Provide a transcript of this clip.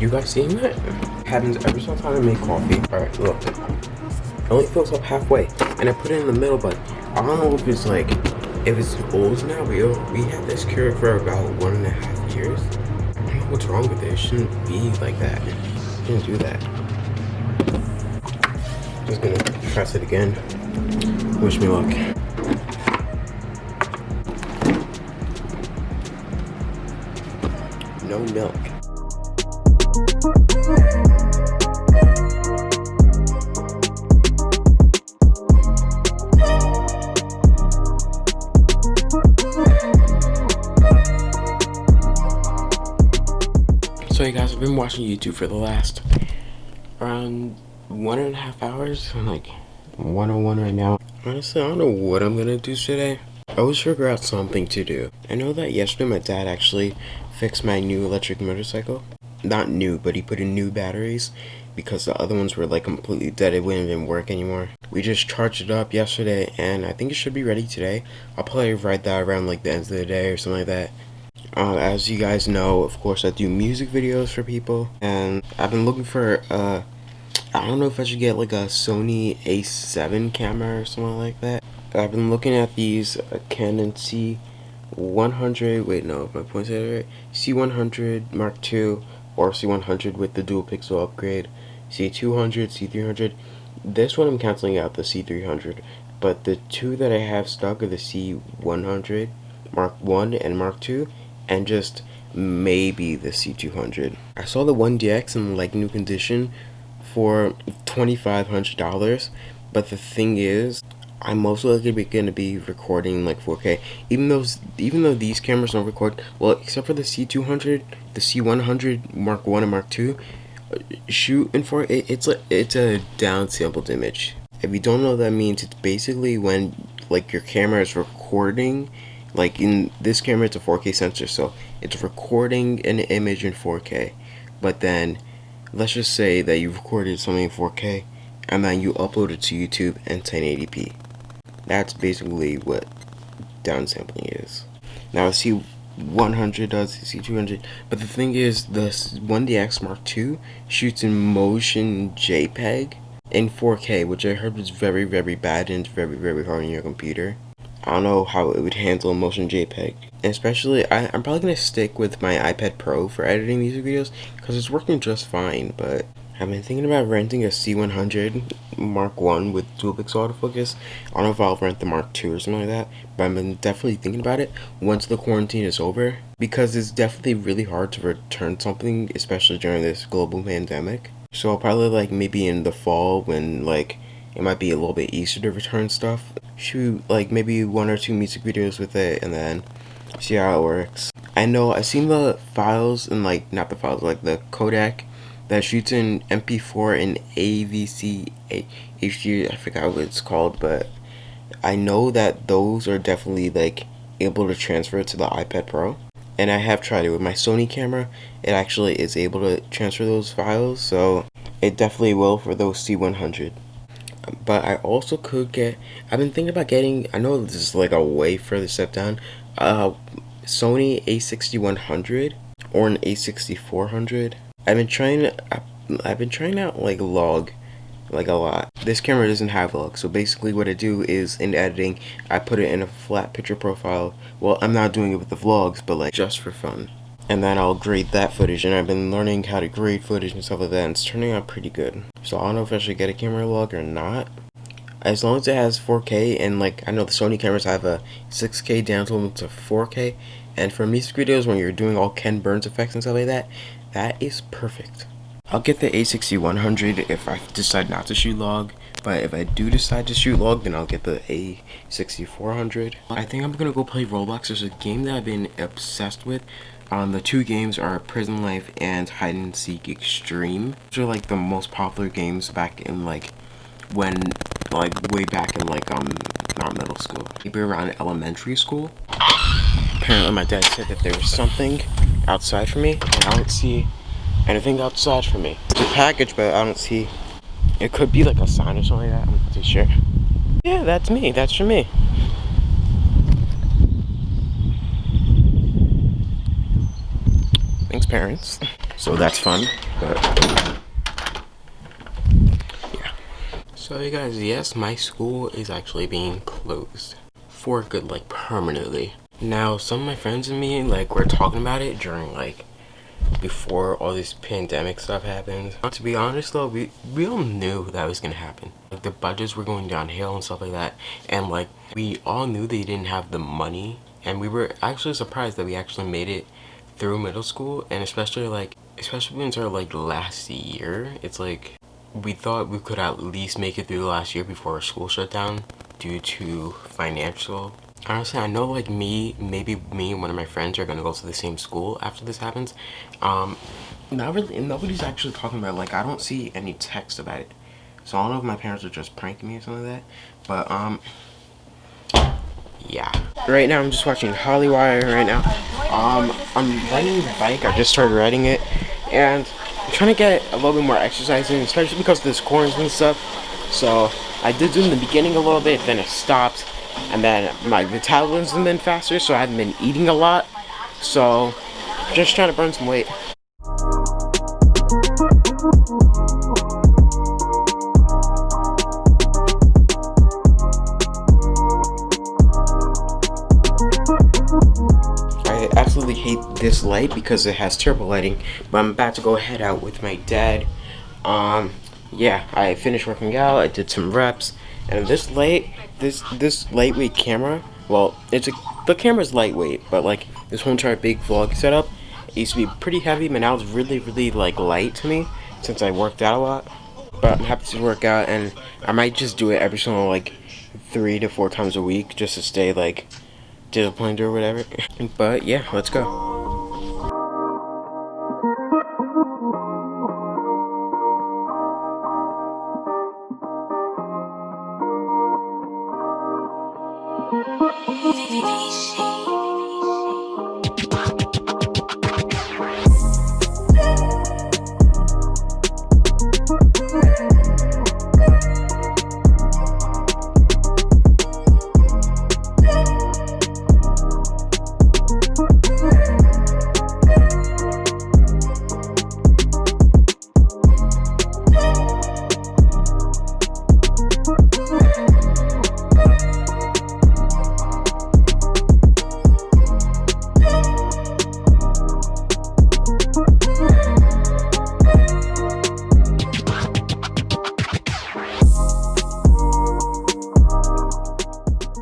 You guys seen that? Happens every single time I make coffee. Alright, look. It only fills up halfway. And I put it in the middle, but I don't know if it's like, if it's old now, but yo, we had this Keurig for about 1.5 years. I don't know what's wrong with it. It shouldn't be like that. It shouldn't do that. Just gonna press it again. Wish me luck. No milk. So you guys, I've been watching YouTube for the last around 1.5 hours. I'm like 1:01 right now. Honestly, I don't know what I'm gonna do today. I always figure out something to do. I know that yesterday my dad actually fixed my new electric motorcycle. Not new, but he put in new batteries because the other ones were like completely dead. It wouldn't even work anymore. We just charged it up yesterday and I think it should be ready today. I'll probably ride that around like the end of the day or something like that. As you guys know, of course, I do music videos for people, and I've been looking for, I don't know if I should get like a Sony A7 camera or something like that. I've been looking at these Canon C100, wait, no, my point's right, C100 Mark II, or C100 with the dual pixel upgrade, C200, C300. This one I'm canceling out, the C300, but the two that I have stuck are the C100 Mark I and Mark II, and just maybe the C200. I saw the 1DX in like new condition for $2,500, but the thing is, I'm most likely gonna be recording like 4K. Even though these cameras don't record well, except for the C200, the C100 Mark I and Mark II, shooting for it, it's a downsampled image. If you don't know what that means, it's basically when like your camera is recording. Like in this camera, it's a 4K sensor, so it's recording an image in 4K. But then, let's just say that you recorded something in 4K, and then you upload it to YouTube in 1080p. That's basically what downsampling is. Now, C100 does, C200, but the thing is, the 1DX Mark II shoots in motion JPEG in 4K, which I heard was very, very bad and very, very hard on your computer. I don't know how it would handle motion JPEG. And especially, I'm probably going to stick with my iPad Pro for editing music videos because it's working just fine. But I've been thinking about renting a C100 Mark I with dual pixel autofocus. I don't know if I'll rent the Mark II or something like that, but I've been definitely thinking about it once the quarantine is over, because it's definitely really hard to return something, especially during this global pandemic. So I'll probably like maybe in the fall when like it might be a little bit easier to return stuff, shoot like maybe 1 or 2 music videos with it and then see how it works. I know I've seen the files and like, not the files, like the codec that shoots in MP4 and AVC HD, I forgot what it's called, but I know that those are definitely like able to transfer to the iPad Pro. And I have tried it with my Sony camera. It actually is able to transfer those files, so it definitely will for those C100. But I also could get, I've been thinking about getting, I know this is like a way further step down, Sony A6100 or an A6400. I've been trying out like log, like a lot. This camera doesn't have log, so basically what I do is in editing, I put it in a flat picture profile. Well, I'm not doing it with the vlogs, but like just for fun. and then I'll grade that footage. And I've been learning how to grade footage and stuff like that, and it's turning out pretty good. So I don't know if I should get a camera log or not. As long as it has 4K, and like I know the Sony cameras have a 6K down to 4K, and for music videos when you're doing all Ken Burns effects and stuff like that, that is perfect. I'll get the A60-100 if I decide not to shoot log, but if I do decide to shoot log, then I'll get the A6400. I think I'm gonna go play Roblox. There's a game that I've been obsessed with. The two games are Prison Life and Hide and Seek Extreme. Those are like the most popular games back in like when way back in like not middle school, maybe around elementary school. Apparently my dad said that there was something outside for me, and I don't see anything outside for me. It's a package, but I don't see. It could be like a sign or something like that. I'm not too sure. Yeah, that's me. That's for me. Thanks, parents. So that's fun, but yeah. So you guys, yes, my school is actually being closed for good, like permanently. Now, some of my friends and me, like, we're talking about it during like before all this pandemic stuff happened. To be honest though, we all knew that was gonna happen. Like the budgets were going downhill and stuff like that, and like we all knew they didn't have the money, and we were actually surprised that we actually made it through middle school, and especially into like last year. It's like we thought we could at least make it through the last year before our school shut down due to financial. Honestly, I know like maybe me and one of my friends are gonna go to the same school after this happens. Not really, nobody's actually talking about it. Like I don't see any text about it. So I don't know if my parents are just pranking me or something like that. But yeah. Right now I'm just watching Hollywire right now. I'm riding the bike. I just started riding it, and I'm trying to get a little bit more exercise in, especially because of this quarantine stuff. So I did do in the beginning a little bit, then it stopped, and then my metabolism been faster, so I haven't been eating a lot. So just trying to burn some weight. I absolutely hate this light because it has turbo lighting, but I'm about to go head out with my dad. Yeah, I finished working out, I did some reps, and this lightweight camera, well, the camera's lightweight, but like this whole entire big vlog setup, it used to be pretty heavy, but now it's really like light to me since I worked out a lot. But I'm happy to work out, and I might just do it every single like 3 to 4 times a week just to stay like disciplined or whatever. But yeah, let's go. VVC.